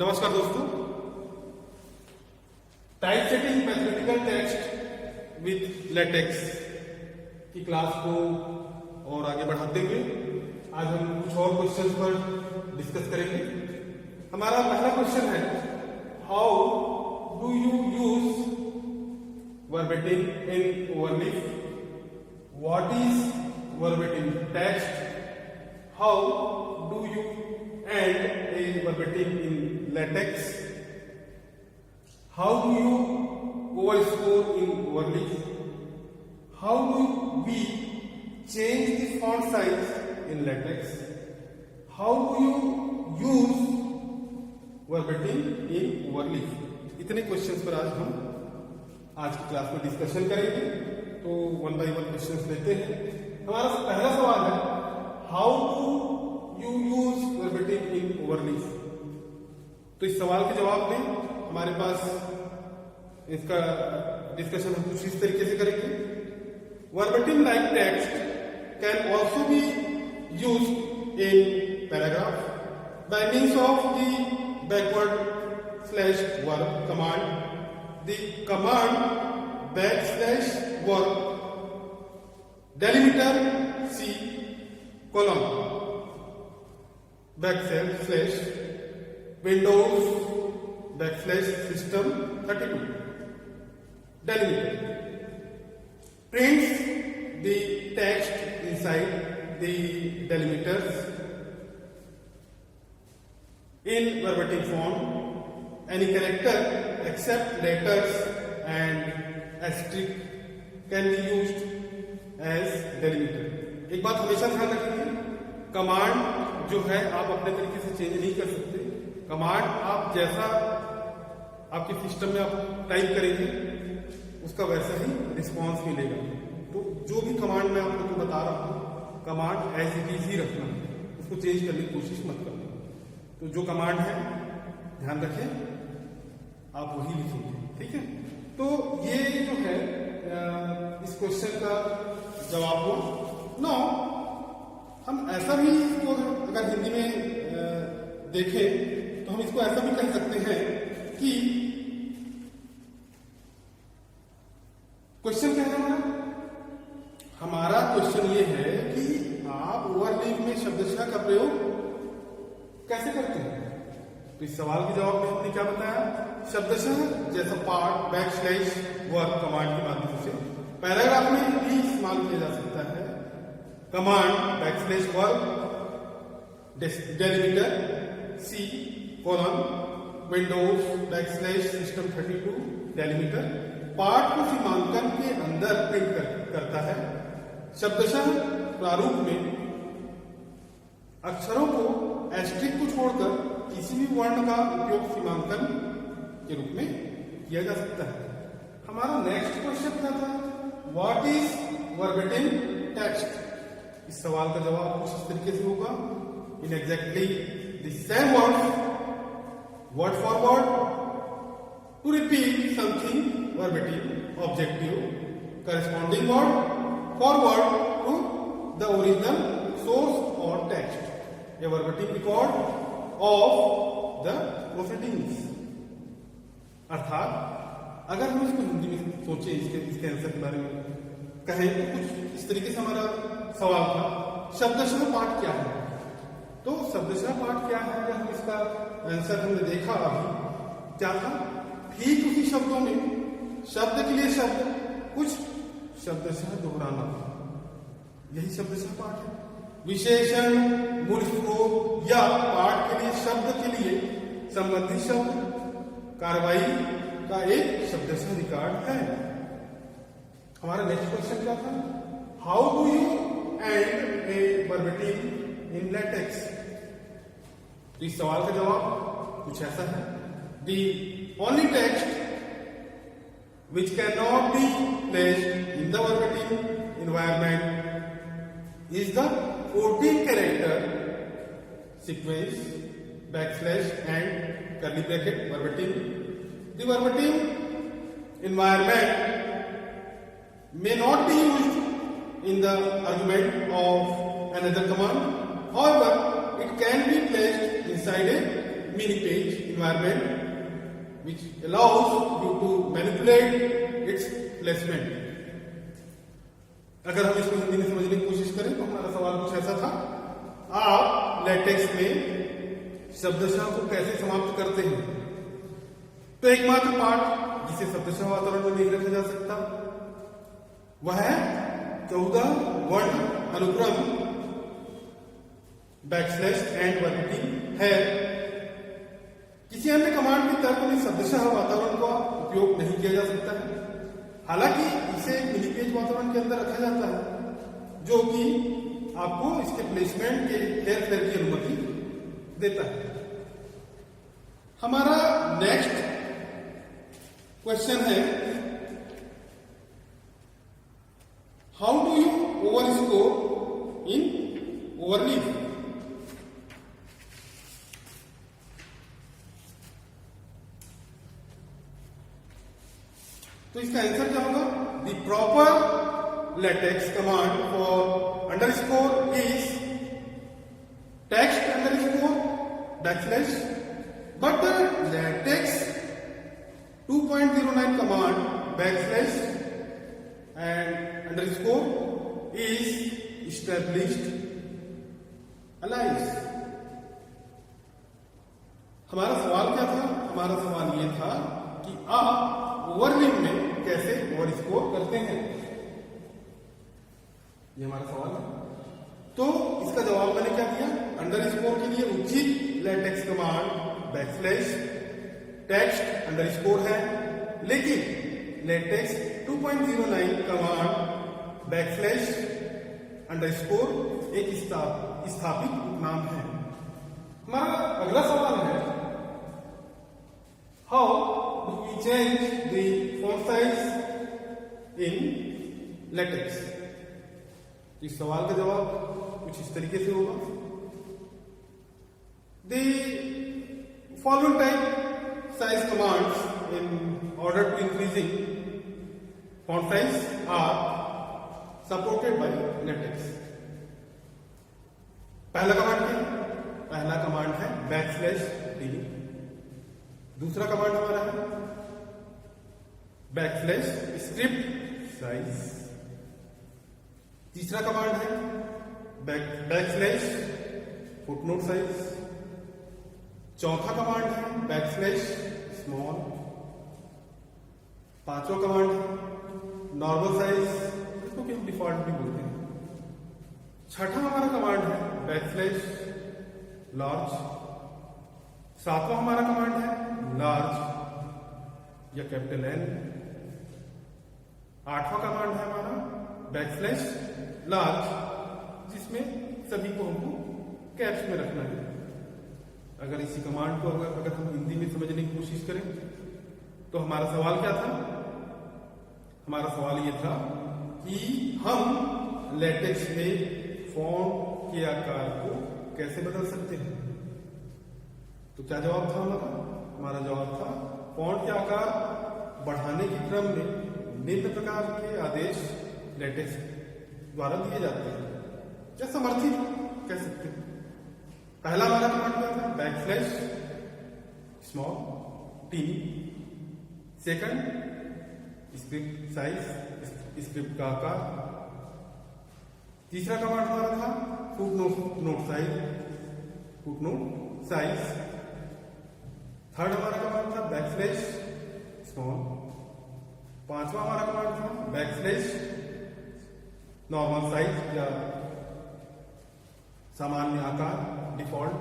नमस्कार दोस्तों, typesetting mathematical text with latex की क्लास को और आगे बढ़ाते हुए आज हम कुछ और क्वेश्चंस पर डिस्कस करेंगे। हमारा पहला क्वेश्चन है, how do you use verbatim in Overleaf? What is verbatim text? How do you add a verbatim in latex? How do you overscore in overleaf? How do we change the font size in latex? How do you use verbatim in overleaf? इतने questions पर आज हम आज की class में discussion करेंगे। तो one by one questions लेते हैं। हमारा पहला सवाल है, how do you use verbatim in Overleaf? तो इस सवाल के जवाब में हमारे पास इसका डिस्कशन हम कुछ इस तरीके से करेंगे। Verbatim like text can also be use in paragraph by means of the backward slash verb command. The command back slash verb delimiter C colon \/ Windows / System 32 delimiter prints the text inside the delimiters in verbatim font. Any character except letters and asterisk can be used as delimiter. एक बात हमेशा ध्यान रखिए, command जो है आप अपने तरीके से चेंज नहीं कर सकते। कमांड आप जैसा आपके सिस्टम में आप टाइप करेंगे उसका वैसा ही रिस्पांस मिलेगा। तो जो भी कमांड मैं आप लोगों को बता रहा हूं, कमांड एज इट इज ही रखना, उसको चेंज करने की कोशिश मत करना। तो जो कमांड है ध्यान रखें, आप वही लिखेंगे, ठीक है। तो ये जो है इस क्वेश्चन का जवाब हुआ। नो, हम ऐसा भी इसको अगर हिंदी में देखें तो हम इसको ऐसा भी कह सकते हैं कि क्वेश्चन क्या है हमारा क्वेश्चन ये है कि आप ओवरलीफ में शब्दशः का प्रयोग कैसे करते हैं। तो इस सवाल के जवाब में हमने क्या बताया, शब्दशः जैसा पार्ट बैकस्लैश वर्ब कमांड के माध्यम से पैराग्राफ में भी इस्तेमाल किया जा सकता है। Command backslash verb delimiter C colon Windows / system 32 delimiter part को सीमांकन के अंदर प्रिंट करता है। शब्दशः प्रारूप में अक्षरों को एस्ट्रिक को छोड़कर किसी भी वर्ण का उपयोग सीमांकन के रूप में किया जा सकता है। हमारा नेक्स्ट क्वेश्चन क्या था, व्हाट इज वर्बेटिम टेक्स्ट? इस सवाल का जवाब कुछ इस तरीके से होगा, in exactly the same word for word to repeat something verbatim objective corresponding word forward to the original source और text, a verbatim record of the proceedings. अर्थात अगर हम इसको हिंदी में सोचें, इसके आंसर के बारे में कहें तो कुछ इस तरीके से हमारा सवाल था, शब्दशः पाठ क्या है? तो शब्दशः पाठ क्या है, अगर हम इसका आंसर हमने देखा अभी क्या था, ठीक उसी शब्दों में शब्द के लिए शब्द कुछ शब्दशः दोहराना, यही शब्दशः पाठ है। विशेषण, मूल स्रोत या पाठ के लिए शब्द के लिए संबंधित शब्द कार्रवाई का एक शब्दशः रिकॉर्ड है। हमारा नेक्स्ट क्वेश्चन क्या था, how do you add a verbatim in LaTeX? तो इस सवाल का जवाब कुछ ऐसा है, the only text which cannot be placed in the verbatim environment is the 14 character sequence / and curly bracket verbatim. The verbatim environment may not be used in the argument of another command. However, it can be placed inside a mini page environment which allows you to manipulate its placement. अगर हम इसको हिंदी में समझने की कोशिश करें तो हमारा सवाल कुछ ऐसा था, आप लेटेक्स में शब्दशः को कैसे समाप्त करते हैं? तो एकमात्र पार्ट जिसे शब्दशः वातावरण में नहीं रखा जा सकता वह है 14 वर्ण अनुक्रम बैकस्लैश एंड वर्किंग है। किसी अन्य कमांड के तर्क में शब्दशः वातावरण का उपयोग नहीं किया जा सकता है। हालांकि इसे एक मिनी पेज वातावरण के अंदर रखा जाता है जो कि आपको इसके प्लेसमेंट के हेरफेर की अनुमति देता है। हमारा नेक्स्ट क्वेश्चन है, how do you over score in Overleaf? तो इसका आंसर क्या होगा? The proper LaTeX command for underscore is text underscore backslash, but LaTeX 2.09 command backslash and underscore is established alias. हमारा सवाल क्या था? हमारा सवाल ये था कि आप ओवरलीव में कैसे ओवर स्कोर करते हैं, ये हमारा सवाल है। तो इसका जवाब मैंने क्या दिया? अंडरस्कोर के लिए उचित latex command backslash text underscore है, लेकिन लेटेक्स 2.09 कमांड बैकस्लैश अंडरस्कोर एक स्थापित उपनाम है। हमारा अगला सवाल है, how do we change the font size in LaTeX? इस सवाल का जवाब कुछ इस तरीके से होगा, the following type size commands in order to increasing font size are supported by LaTeX. पहला कमांड क्या है? पहला कमांड है बैकस्लैश टी। दूसरा कमांड हमारा है बैकस्लैश स्क्रिप्ट साइज। तीसरा कमांड है बैकस्लैश फुटनोट साइज। चौथा कमांड है बैकस्लैश स्मॉल। पांचवा कमांड है नॉर्मल साइज, इसको कि हम डिफॉल्ट भी बोलते हैं। छठा हमारा कमांड है बैकस्लैश लार्ज। सातवां हमारा कमांड है लार्ज या कैपिटल एन। आठवां कमांड है हमारा बैकस्लैश लार्ज, जिसमें सभी को हमको कैप्स में रखना है। अगर इसी कमांड को अगर हम हिंदी में समझने की कोशिश करें तो हमारा सवाल क्या था? हमारा सवाल ये था कि हम लेटेक्स में फॉन्ट के आकार को कैसे बदल सकते हैं। तो क्या जवाब था हमारा? हमारा जवाब था फॉन्ट के आकार बढ़ाने के क्रम में निम्न प्रकार के आदेश लेटेक्स द्वारा दिए जाते हैं या समर्थित कह सकते हैं। पहला हमारा कमांड क्या था? Backslash small T. Second script size, script का आकार। तीसरा कमांड हमारा था footnote size, footnote size. Third हमारा कमांड था बैकस्लैश स्मॉल। पांचवा हमारा कमांड था बैकस्लैश नॉर्मल साइज या सामान्य आकार डिफॉल्ट।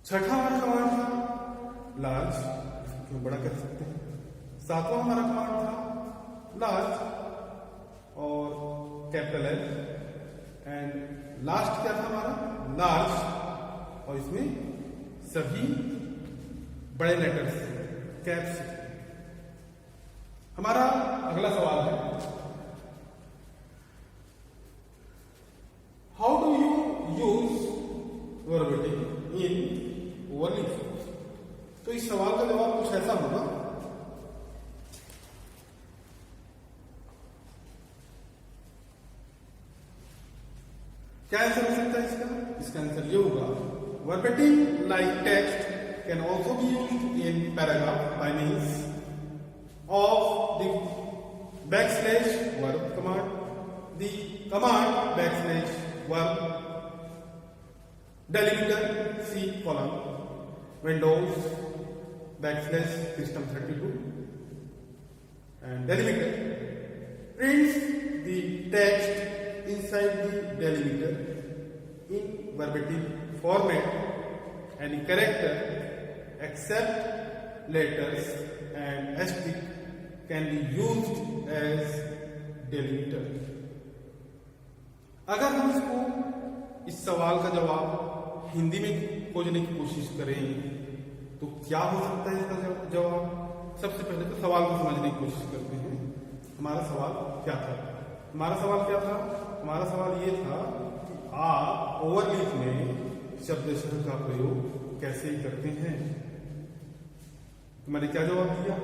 छठा हमारा कमांड था लार्ज, जो बड़ा कर सकते हैं। सातवां हमारा कमांड था लार्ज और कैपिटल एल। एंड लास्ट क्या था हमारा? लार्ज और इसमें सभी बड़े लेटर्स कैप्स। हमारा अगला सवाल है, how do you use वर्बिटी in Overleaf? तो इस सवाल का जवाब कुछ ऐसा होगा, क्या आंसर हो सकता है इसका? इसका आंसर ये होगा verbatim like text can also be used in paragraph by means of the backslash verb command, the command backslash verb delimiter C colon Windows backslash system32 and delimiter prints the text inside the delimiter in verbatim format. Any character except letters and asterisk can be used as delimiter. अगर हम इसको इस सवाल का जवाब हिंदी में खोजने की कोशिश करें तो क्या हो सकता है इसका जवाब? सबसे पहले तो सवाल को समझने की कोशिश करते हैं। हमारा सवाल क्या था? हमारा सवाल क्या था? हमारा सवाल ये था कि आप ओवरलीफ में शब्दशः का प्रयोग कैसे करते हैं? मैंने क्या जवाब दिया?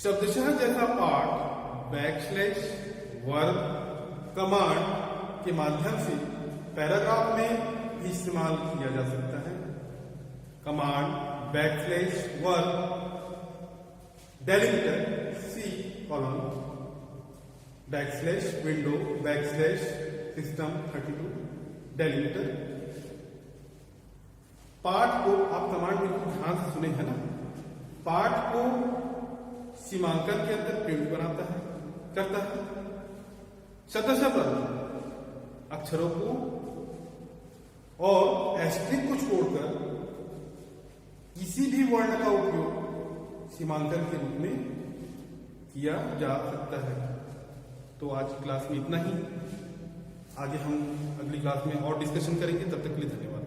शब्दशः जैसा पार्ट बैकस्लैश वर्ब कमांड के माध्यम से पैराग्राफ में भी इस्तेमाल किया जा सकता है। Command backslash verb delimiter C colon backslash window backslash system32 delimiter. Part को आप कमांड बिल्कुल ध्यान से सुने हैं ना, पार्ट को सीमांकन के अंदर प्रिंट बनाता है, करता है। शब्दशः पर अक्षरों को और एस्ट्रिक को छोड़कर किसी भी वर्ण का उपयोग सीमांकन के रूप में किया जा सकता है। तो आज की क्लास में इतना ही। आगे हम अगली क्लास में और डिस्कशन करेंगे। तब तक के लिए धन्यवाद।